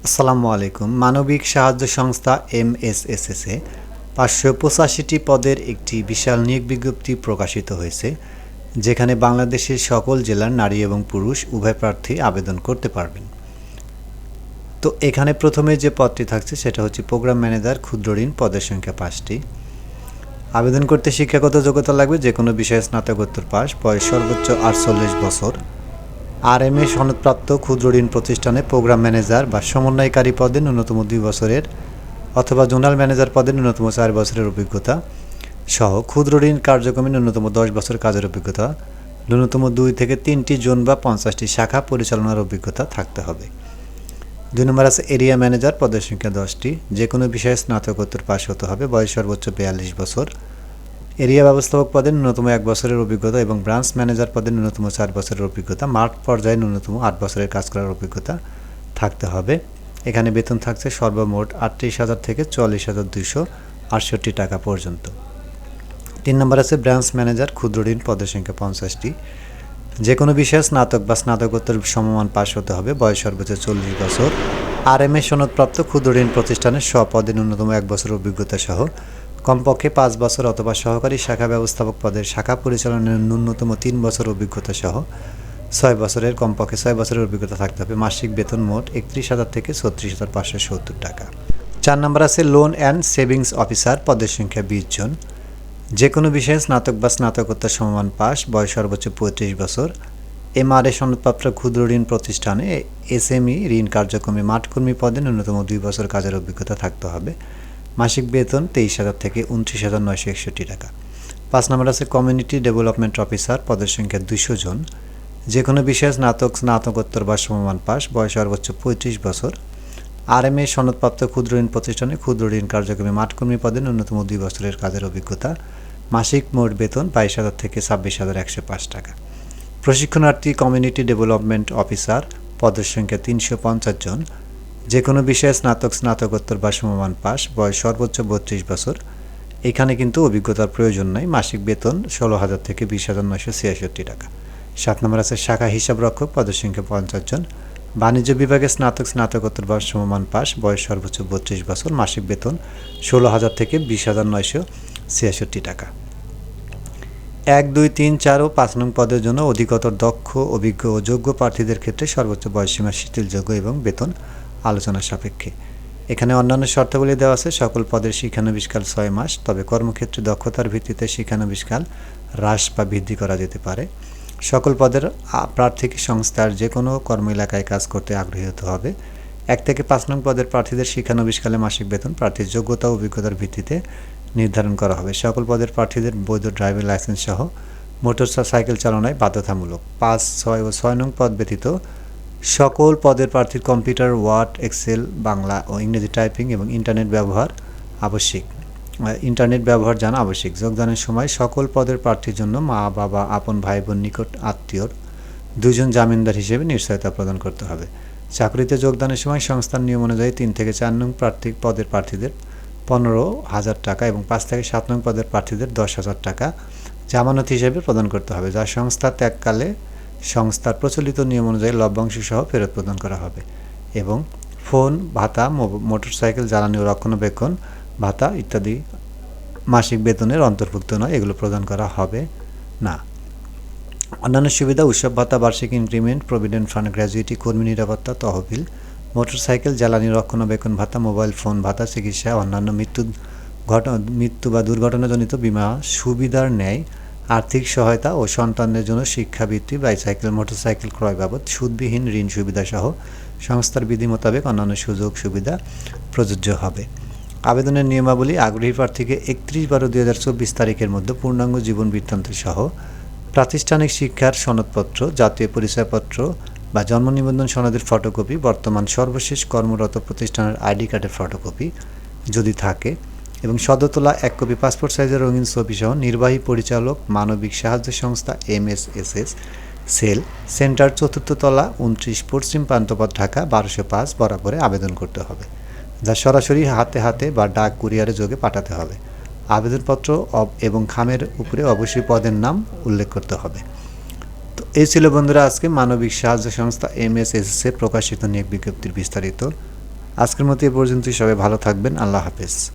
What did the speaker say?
আসসালামু আলাইকুম। মানবিক সাহায্য সংস্থা এমএসএসএস এ ৫৮৫টি পদের একটি বিশাল নিয়োগ বিজ্ঞপ্তি প্রকাশিত হয়েছে, যেখানে বাংলাদেশের সকল জেলার নারী এবং পুরুষ উভয় প্রার্থী আবেদন করতে পারবেন। তো এখানে প্রথমে যে পদটি থাকছে সেটা হচ্ছে প্রোগ্রাম ম্যানেজার, ক্ষুদ্র ঋণ, পদের সংখ্যা ৫টি। আবেদন করতে শিক্ষাগত যোগ্যতা লাগবে, যে কোনো বিষয়ে স্নাতকোত্তর পাস, বয়স সর্বোচ্চ ৪৮ বছর। আরএমএ সনদপ্রাপ্ত ক্ষুদ্র ঋণ প্রতিষ্ঠানে প্রোগ্রাম ম্যানেজার বা সমন্বয়কারী পদে ন্যূনতম ২ বছরের অথবা জোনাল ম্যানেজার পদে ন্যূনতম ৪ বছরের অভিজ্ঞতা সহ ক্ষুদ্র ঋণ কার্যক্রমে ন্যূনতম ১০ বছর কাজের অভিজ্ঞতা, ন্যূনতম ২ থেকে ৩টি জোন বা ৫০টি শাখা পরিচালনার অভিজ্ঞতা থাকতে হবে। ২ নম্বর আছে এরিয়া ম্যানেজার, পদের সংখ্যা ১০টি। যে কোনো বিষয়ে স্নাতকোত্তর পাস হতে হবে, বয়স সর্বোচ্চ ৪২ বছর। এরিয়া ব্যবস্থাপক পদে ন্যূনতম ১ বছরের অভিজ্ঞতা এবং ব্রাঞ্চ ম্যানেজার পদে ন্যূনতম ৪ বছরের অভিজ্ঞতা, মাঠ পর্যায়ে ন্যূনতম ৮ বছরের কাজ করার অভিজ্ঞতা থাকতে হবে। এখানে বেতন থাকছে সর্বমোট ৩৮,০০০ থেকে ৪৪,২৬৮ টাকা পর্যন্ত। ৩ নম্বর আছে ব্রাঞ্চ ম্যানেজার, ক্ষুদ্র ঋণ, পদের সংখ্যা ৫০টি। যে কোনো বিষয়ে স্নাতক বা স্নাতকোত্তর সমমান পাস হতে হবে, বয়স সর্বোচ্চ ৪০ বছর। আরএমএ সনদপ্রাপ্ত ক্ষুদ্র ঋণ প্রতিষ্ঠানের পদে ন্যূনতম ১ বছর অভিজ্ঞতা সহ কমপক্ষে ৫ বছর অথবা সহকারী শাখা ব্যবস্থাপক পদের শাখা পরিচালনার ন্যূনতম ৩ বছর অভিজ্ঞতা সহ কমপক্ষে ৬ বছরের অভিজ্ঞতা থাকতে হবে। মাসিক বেতন মোট ৩১,০০০ থেকে ৩৬,৫৭০ টাকা। ৪ নম্বর আছে লোন অ্যান্ড সেভিংস অফিসার, পদের সংখ্যা ২০ জন। যে কোনো বিষয়ে স্নাতক বা স্নাতকোত্তর সমমান পাস, বয়স সর্বোচ্চ ৩৫ বছর। এমআরএ সনদপ্রাপ্ত ক্ষুদ্র ঋণ প্রতিষ্ঠানে এসএমই ঋণ কার্যক্রমে মাঠকর্মী পদে ন্যূনতম ২ বছর কাজের অভিজ্ঞতা থাকতে হবে। মাসিক বেতন ২৩,০০০ থেকে ২৯,৯৬১ টাকা। ৫ নম্বর আছে কমিউনিটি ডেভেলপমেন্ট অফিসার, পদের সংখ্যা ২০০ জন। যে কোনো বিষয়ে স্নাতকোত্তর বা সমমান পাস, বয়স সর্বোচ্চ ৩৫ বছর। আরএমএ সনদপ্রাপ্ত ক্ষুদ্র ঋণ প্রতিষ্ঠানে ক্ষুদ্র ঋণ কার্যক্রমে মাঠকর্মী পদে ন্যূনতম ২ বছরের কাজের অভিজ্ঞতা। মাসিক মোট বেতন ২২,০০০ থেকে ২৬,১০৫ টাকা। প্রশিক্ষণার্থী কমিউনিটি ডেভেলপমেন্ট অফিসার, পদের সংখ্যা ৩৫০ জন। যে কোনো বিষয়ে স্নাতকোত্তর বা সমমান পাস, বয়স সর্বোচ্চ ৩২ বছর। এখানে কিন্তু অভিজ্ঞতার প্রয়োজন নাই। মাসিক বেতন ১৬,০০০ থেকে ২০,৯৬৬ টাকা। ৭ নম্বর আছে শাখা হিসাবরক্ষক, পদের সংখ্যা ৫০ জন। বাণিজ্য বিভাগে স্নাতকোত্তর বা সমমান পাস, বয়স সর্বোচ্চ ৩২ বছর। মাসিক বেতন ১৬,০০০ থেকে ২০,৯৬৬ টাকা। ১, ২, ৩, ৪ ও ৫ নং পদের জন্য অধিকতর দক্ষ, অভিজ্ঞ ও যোগ্য প্রার্থীদের ক্ষেত্রে সর্বোচ্চ বয়সসীমা শিথিলযোগ্য এবং বেতন আলোচনা সাপেক্ষে। এখানে অন্যান্য শর্তাবলী দেওয়া আছে। সকল পদের শিক্ষানবিশকাল ৬ মাস, তবে কর্মক্ষেত্রে দক্ষতার ভিত্তিতে শিক্ষানবিশকাল হ্রাস বা বৃদ্ধি করা যেতে পারে। সকল পদের প্রার্থীকে সংস্থার যে কোনো কর্ম এলাকায় কাজ করতে আগ্রহী হতে হবে। ১ থেকে ৫ নং পদের প্রার্থীদের শিক্ষানবিশকালে মাসিক বেতন প্রার্থীর যোগ্যতা ও অভিজ্ঞতার ভিত্তিতে নির্ধারণ করা হবে। সকল পদের প্রার্থীদের বৈধ ড্রাইভিং লাইসেন্স সহ মোটর সাইকেল চালনায় বাধ্যতামূলক। ৫, ৬ ও ৬ নং পদ ব্যতীত সকল পদের প্রার্থীর কম্পিউটার, ওয়ার্ড, এক্সেল, বাংলা ও ইংরেজি টাইপিং এবং ইন্টারনেট ব্যবহার জানা আবশ্যক। যোগদানের সময় সকল পদের প্রার্থীর জন্য মা, বাবা, আপন ভাই বোন, নিকট আত্মীয়র ২ জন জামিনদার হিসেবে নিশ্চয়তা প্রদান করতে হবে। চাকরিতে যোগদানের সময় সংস্থার নিয়ম অনুযায়ী ৩ থেকে ৪ নং পদের প্রার্থীদের ১৫,০০০ টাকা এবং ৫ থেকে ৭ নং পদের প্রার্থীদের ১০,০০০ টাকা জামানত হিসেবে প্রদান করতে হবে, যা সংস্থা ত্যাগকালে সংস্থার প্রচলিত নিয়ম অনুযায়ী লভ্যাংশ সহ ফেরত প্রদান করা হবে। এবং ফোন ভাতা, মোটরসাইকেল জ্বালানি ও রক্ষণাবেক্ষণ ভাতা ইত্যাদি মাসিক বেতনের অন্তর্ভুক্ত নয়, এগুলো প্রদান করা হবে না। অন্যান্য সুবিধা: উৎসব ভাতা, বার্ষিক ইনক্রিমেন্ট, প্রভিডেন্ট ফান্ড, গ্র্যাজুইটি, কর্মী নিরাপত্তা, তহবিল, মোটরসাইকেল জ্বালানি রক্ষণাবেক্ষণ ভাতা, মোবাইল ফোন ভাতা, চিকিৎসা, অন্যান্য মৃত্যু বা দুর্ঘটনাজনিত বিমা সুবিধার ন্যায় আর্থিক সহায়তা ও সন্তানদের জন্য শিক্ষাবৃত্তি, বাইসাইকেল, মোটরসাইকেল ক্রয় বাবদ সুদবিহীন ঋণ সুবিধা সহ সংস্থার বিধি মোতাবেক অন্যান্য সুযোগ সুবিধা প্রযোজ্য হবে। আবেদনের নিয়মাবলী: আগ্রহী প্রার্থীকে ৩১/১২/২০২৪ তারিখের মধ্যে পূর্ণাঙ্গ জীবন বৃত্তান্ত সহ প্রাতিষ্ঠানিক শিক্ষার সনদপত্র, জাতীয় পরিচয়পত্র বা জন্ম নিবন্ধন সনদের ফটোকপি, বর্তমান সর্বশেষ কর্মরত প্রতিষ্ঠানের আইডি কার্ডের ফটোকপি যদি থাকে এবং সদ্য তোলা ১ কপি পাসপোর্ট সাইজের রঙিন ছবি সহ নির্বাহী পরিচালক, মানবিক সাহায্য সংস্থা এমএসএসএস, সেল, সেন্টার, ৪র্থ তলা, ২৯, পশ্চিম প্রান্তপথ, ঢাকা ১২০৫ বরাবরে আবেদন করতে হবে, যা সরাসরি হাতে বা ডাক কুরিয়ারে যোগে পাঠাতে হবে। আবেদনপত্র এবং খামের উপরে অবশ্যই পদের নাম উল্লেখ করতে হবে। তো এই ছিল বন্ধুরা আজকে মানবিক সাহায্য সংস্থা এমএসএসএস প্রকাশিত নিয়োগ বিজ্ঞপ্তির বিস্তারিত আজকের মতো এ পর্যন্তই, সবাই ভালো থাকবেন। আল্লাহ হাফেজ।